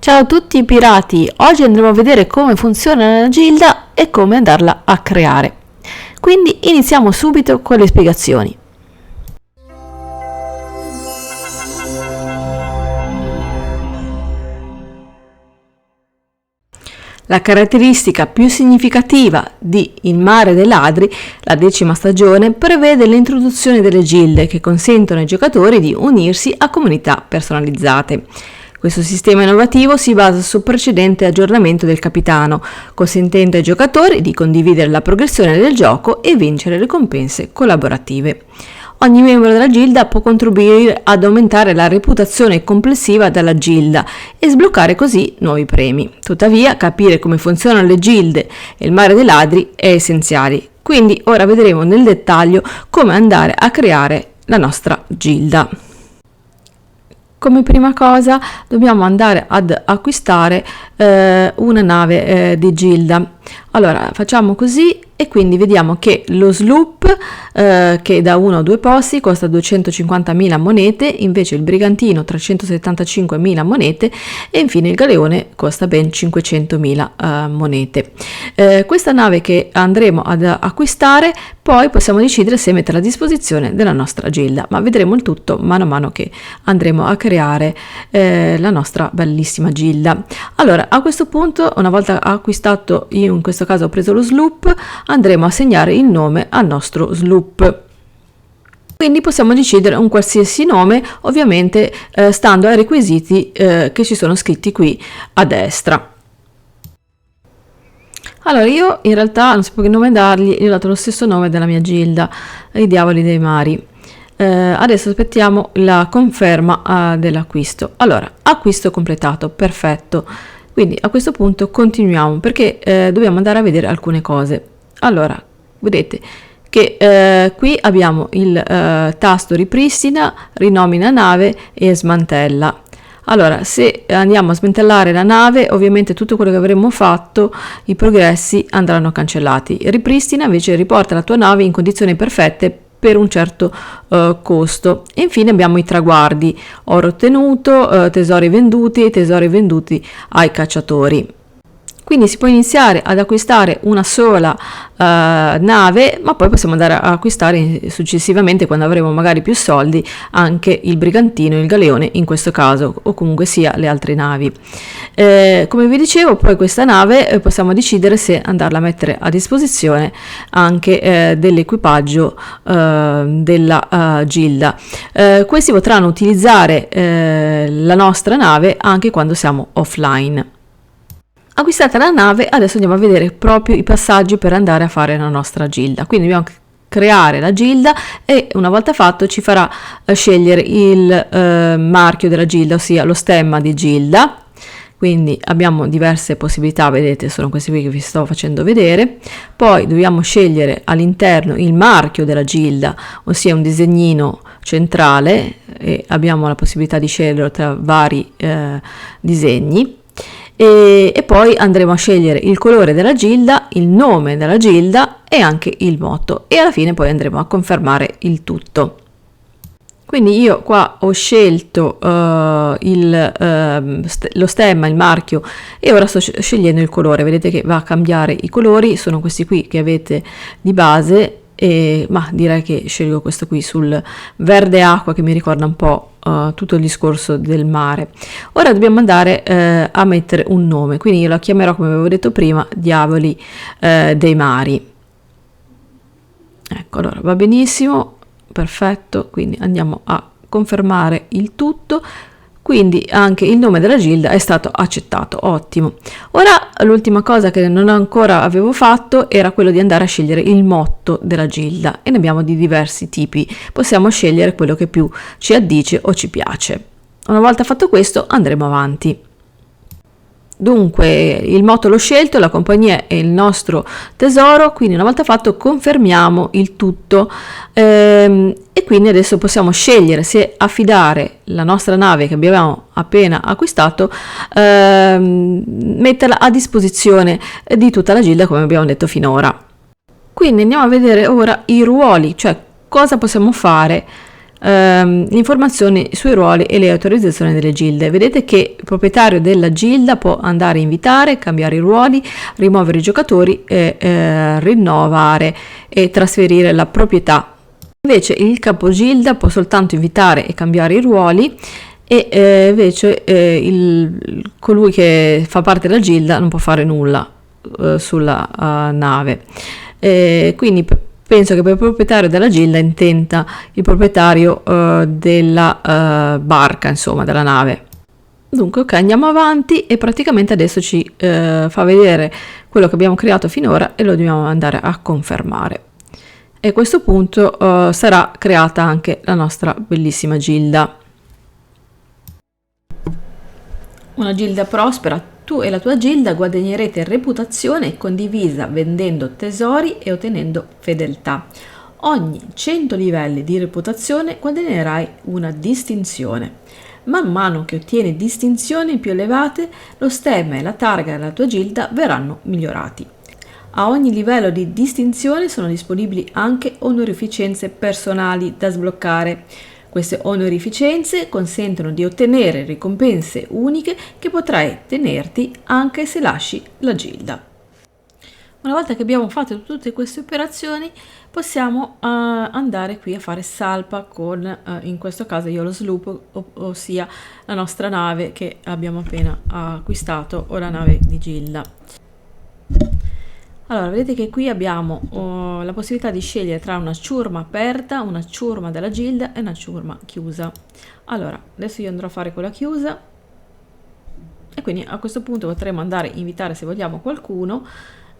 Ciao a tutti pirati, oggi andremo a vedere come funziona la gilda e come andarla a creare. Quindi iniziamo subito con le spiegazioni. La caratteristica più significativa di Il mare dei ladri, la 10ª stagione, prevede l'introduzione delle gilde che consentono ai giocatori di unirsi a comunità personalizzate. Questo sistema innovativo si basa sul precedente aggiornamento del capitano, consentendo ai giocatori di condividere la progressione del gioco e vincere ricompense collaborative. Ogni membro della gilda può contribuire ad aumentare la reputazione complessiva della gilda e sbloccare così nuovi premi. Tuttavia, capire come funzionano le gilde e il mare dei ladri è essenziale. Quindi ora vedremo nel dettaglio come andare a creare la nostra gilda. Come prima cosa dobbiamo andare ad acquistare una nave di gilda. Allora facciamo così e quindi vediamo che lo sloop che da 1 a 2 posti costa 250.000 monete, invece il brigantino 375.000 monete e infine il galeone costa ben 500.000 monete. Questa nave che andremo ad acquistare poi possiamo decidere se metterla a disposizione della nostra gilda, ma vedremo il tutto mano a mano che andremo a creare la nostra bellissima gilda. Allora a questo punto, una volta acquistato, io in questo caso ho preso lo sloop, andremo a segnare il nome al nostro sloop. Quindi possiamo decidere un qualsiasi nome, ovviamente stando ai requisiti che ci sono scritti qui a destra. Allora io in realtà non sapevo che nome dargli, gli ho dato lo stesso nome della mia gilda, i diavoli dei mari. Adesso aspettiamo la conferma dell'acquisto. Allora, acquisto completato, perfetto. Quindi a questo punto continuiamo perché dobbiamo andare a vedere alcune cose. Allora, vedete che qui abbiamo il tasto ripristina, rinomina nave e smantella. Allora, se andiamo a smantellare la nave, ovviamente tutto quello che avremmo fatto, i progressi andranno cancellati. Ripristina invece riporta la tua nave in condizioni perfette per un certo costo. E infine abbiamo i traguardi: oro ottenuto, tesori venduti ai cacciatori. Quindi si può iniziare ad acquistare una sola nave, ma poi possiamo andare a acquistare successivamente, quando avremo magari più soldi, anche il brigantino e il galeone in questo caso, o comunque sia le altre navi. Come vi dicevo, poi questa nave possiamo decidere se andarla a mettere a disposizione anche dell'equipaggio della gilda. Questi potranno utilizzare la nostra nave anche quando siamo offline. Acquistata la nave, adesso andiamo a vedere proprio i passaggi per andare a fare la nostra gilda. Quindi dobbiamo creare la gilda e una volta fatto ci farà scegliere il marchio della gilda, ossia lo stemma di gilda. Quindi abbiamo diverse possibilità, vedete, sono questi qui che vi sto facendo vedere. Poi dobbiamo scegliere all'interno il marchio della gilda, ossia un disegnino centrale, e abbiamo la possibilità di scegliere tra vari disegni. E poi andremo a scegliere il colore della gilda, il nome della gilda e anche il motto, e alla fine poi andremo a confermare il tutto. Quindi io qua ho scelto lo stemma, il marchio, e ora sto scegliendo il colore. Vedete che va a cambiare i colori, sono questi qui che avete di base, ma direi che scelgo questo qui sul verde acqua, che mi ricorda un po' tutto il discorso del mare. Ora dobbiamo andare a mettere un nome, quindi io la chiamerò, come avevo detto prima, diavoli dei mari. Ecco, allora va benissimo, perfetto. Quindi andiamo a confermare il tutto. Quindi anche il nome della gilda è stato accettato, ottimo. Ora l'ultima cosa che non ancora avevo fatto era quello di andare a scegliere il motto della gilda, e ne abbiamo di diversi tipi. Possiamo scegliere quello che più ci addice o ci piace. Una volta fatto questo andremo avanti. Dunque il motto l'ho scelto, la compagnia è il nostro tesoro, quindi una volta fatto confermiamo il tutto, e quindi adesso possiamo scegliere se affidare la nostra nave che abbiamo appena acquistato, metterla a disposizione di tutta la gilda come abbiamo detto finora. Quindi andiamo a vedere ora i ruoli, cioè cosa possiamo fare le informazioni sui ruoli e le autorizzazioni delle gilde. Vedete che il proprietario della gilda può andare a invitare, cambiare i ruoli, rimuovere i giocatori e rinnovare e trasferire la proprietà. Invece il capogilda può soltanto invitare e cambiare i ruoli, e invece colui che fa parte della gilda non può fare nulla sulla nave. Quindi penso che per il proprietario della gilda intenda il proprietario della barca, insomma, della nave. Dunque, ok, andiamo avanti e praticamente adesso ci fa vedere quello che abbiamo creato finora e lo dobbiamo andare a confermare. E a questo punto sarà creata anche la nostra bellissima gilda. Una gilda prospera. Tu e la tua gilda guadagnerete reputazione condivisa vendendo tesori e ottenendo fedeltà. Ogni 100 livelli di reputazione guadagnerai una distinzione. Man mano che ottieni distinzioni più elevate, lo stemma e la targa della tua gilda verranno migliorati. A ogni livello di distinzione sono disponibili anche onorificenze personali da sbloccare. Queste onorificenze consentono di ottenere ricompense uniche che potrai tenerti anche se lasci la gilda. Una volta che abbiamo fatto tutte queste operazioni, possiamo andare qui a fare salpa con, in questo caso io lo sloop, ossia la nostra nave che abbiamo appena acquistato, o la nave di gilda. Allora, vedete che qui abbiamo la possibilità di scegliere tra una ciurma aperta, una ciurma della gilda e una ciurma chiusa. Allora, adesso io andrò a fare quella chiusa e quindi a questo punto potremo andare a invitare, se vogliamo, qualcuno.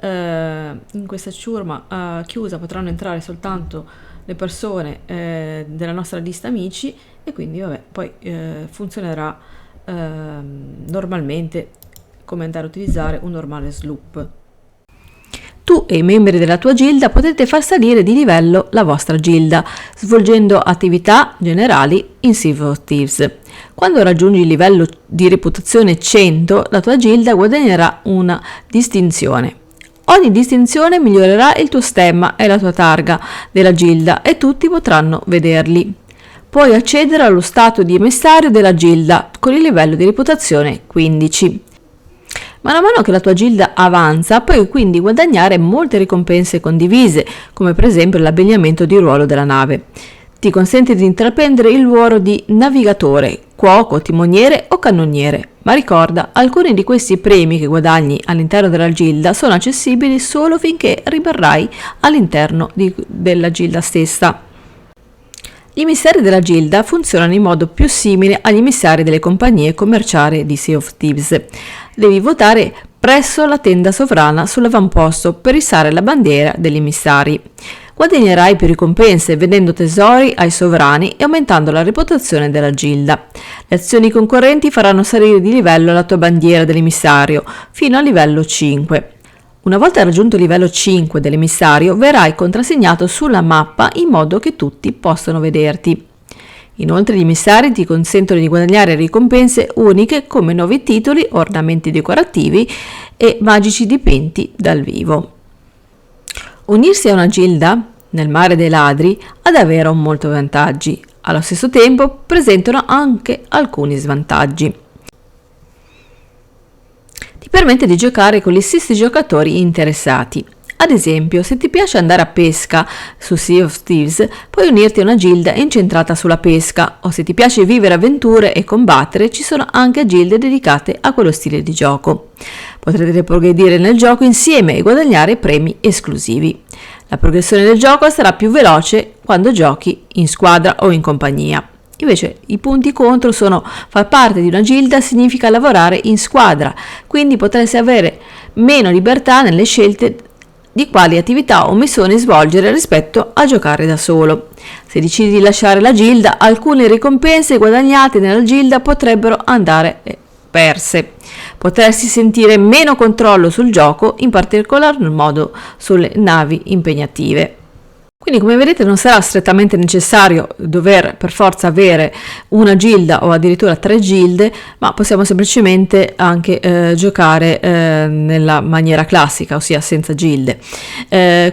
In questa ciurma chiusa potranno entrare soltanto le persone della nostra lista amici, e quindi vabbè, poi funzionerà normalmente come andare a utilizzare un normale sloop. Tu e i membri della tua gilda potete far salire di livello la vostra gilda, svolgendo attività generali in Sea of Thieves. Quando raggiungi il livello di reputazione 100, la tua gilda guadagnerà una distinzione. Ogni distinzione migliorerà il tuo stemma e la tua targa della gilda e tutti potranno vederli. Puoi accedere allo stato di emissario della gilda con il livello di reputazione 15. Man mano che la tua gilda avanza, puoi quindi guadagnare molte ricompense condivise, come per esempio l'abbigliamento di ruolo della nave. Ti consente di intraprendere il ruolo di navigatore, cuoco, timoniere o cannoniere, ma ricorda, alcuni di questi premi che guadagni all'interno della gilda sono accessibili solo finché rimarrai all'interno della gilda stessa. Gli emissari della gilda funzionano in modo più simile agli emissari delle compagnie commerciali di Sea of Thieves. Devi votare presso la tenda sovrana sull'avamposto per issare la bandiera degli emissari. Guadagnerai più ricompense vendendo tesori ai sovrani e aumentando la reputazione della gilda. Le azioni concorrenti faranno salire di livello la tua bandiera dell'emissario fino al livello 5. Una volta raggiunto il livello 5 dell'emissario, verrai contrassegnato sulla mappa in modo che tutti possano vederti. Inoltre gli emissari ti consentono di guadagnare ricompense uniche come nuovi titoli, ornamenti decorativi e magici dipinti dal vivo. Unirsi a una gilda nel mare dei ladri ha davvero molti vantaggi, allo stesso tempo presentano anche alcuni svantaggi. Ti permette di giocare con gli stessi giocatori interessati. Ad esempio, se ti piace andare a pesca su Sea of Thieves, puoi unirti a una gilda incentrata sulla pesca, o se ti piace vivere avventure e combattere, ci sono anche gilde dedicate a quello stile di gioco. Potrete progredire nel gioco insieme e guadagnare premi esclusivi. La progressione del gioco sarà più veloce quando giochi in squadra o in compagnia. Invece i punti contro sono: far parte di una gilda significa lavorare in squadra, quindi potresti avere meno libertà nelle scelte di quali attività o missioni svolgere rispetto a giocare da solo. Se decidi di lasciare la gilda, alcune ricompense guadagnate nella gilda potrebbero andare perse. Potresti sentire meno controllo sul gioco, in particolar modo sulle navi impegnative. Quindi come vedete non sarà strettamente necessario dover per forza avere una gilda o addirittura 3 gilde, ma possiamo semplicemente anche giocare nella maniera classica, ossia senza gilde.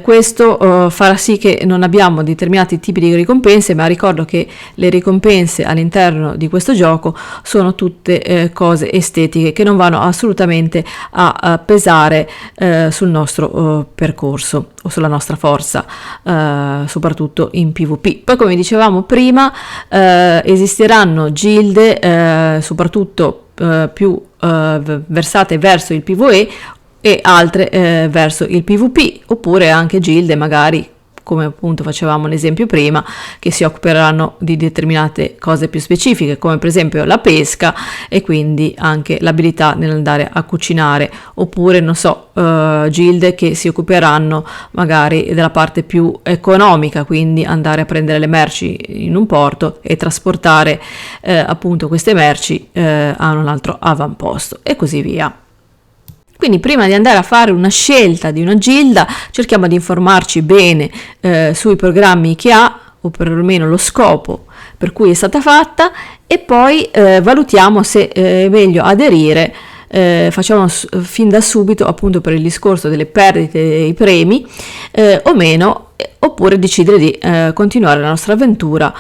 Questo farà sì che non abbiamo determinati tipi di ricompense, ma ricordo che le ricompense all'interno di questo gioco sono tutte cose estetiche che non vanno assolutamente a pesare sul nostro percorso o sulla nostra forza, soprattutto in PvP. Poi, come dicevamo prima, esisteranno gilde soprattutto più versate verso il PvE e altre verso il PvP, oppure anche gilde magari, come appunto facevamo l'esempio prima, che si occuperanno di determinate cose più specifiche, come per esempio la pesca e quindi anche l'abilità nell'andare a cucinare, oppure non so, gilde che si occuperanno magari della parte più economica, quindi andare a prendere le merci in un porto e trasportare appunto queste merci a un altro avamposto e così via. Quindi prima di andare a fare una scelta di una gilda cerchiamo di informarci bene sui programmi che ha, o perlomeno lo scopo per cui è stata fatta, e poi valutiamo se è meglio aderire. Facciamo fin da subito, appunto per il discorso delle perdite dei premi, o meno, oppure decidere di continuare la nostra avventura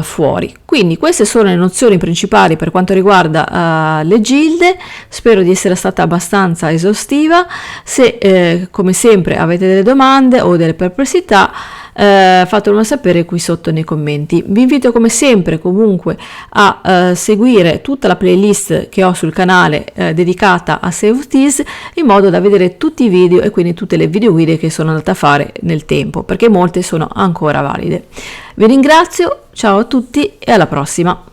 fuori. Quindi queste sono le nozioni principali per quanto riguarda le gilde. Spero di essere stata abbastanza esaustiva. Se come sempre avete delle domande o delle perplessità, fatemelo sapere qui sotto nei commenti. Vi invito come sempre comunque a seguire tutta la playlist che ho sul canale dedicata a Sea of Thieves, in modo da vedere tutti i video e quindi tutte le video guide che sono andata a fare nel tempo, perché molte sono ancora valide. Vi ringrazio, ciao a tutti e alla prossima!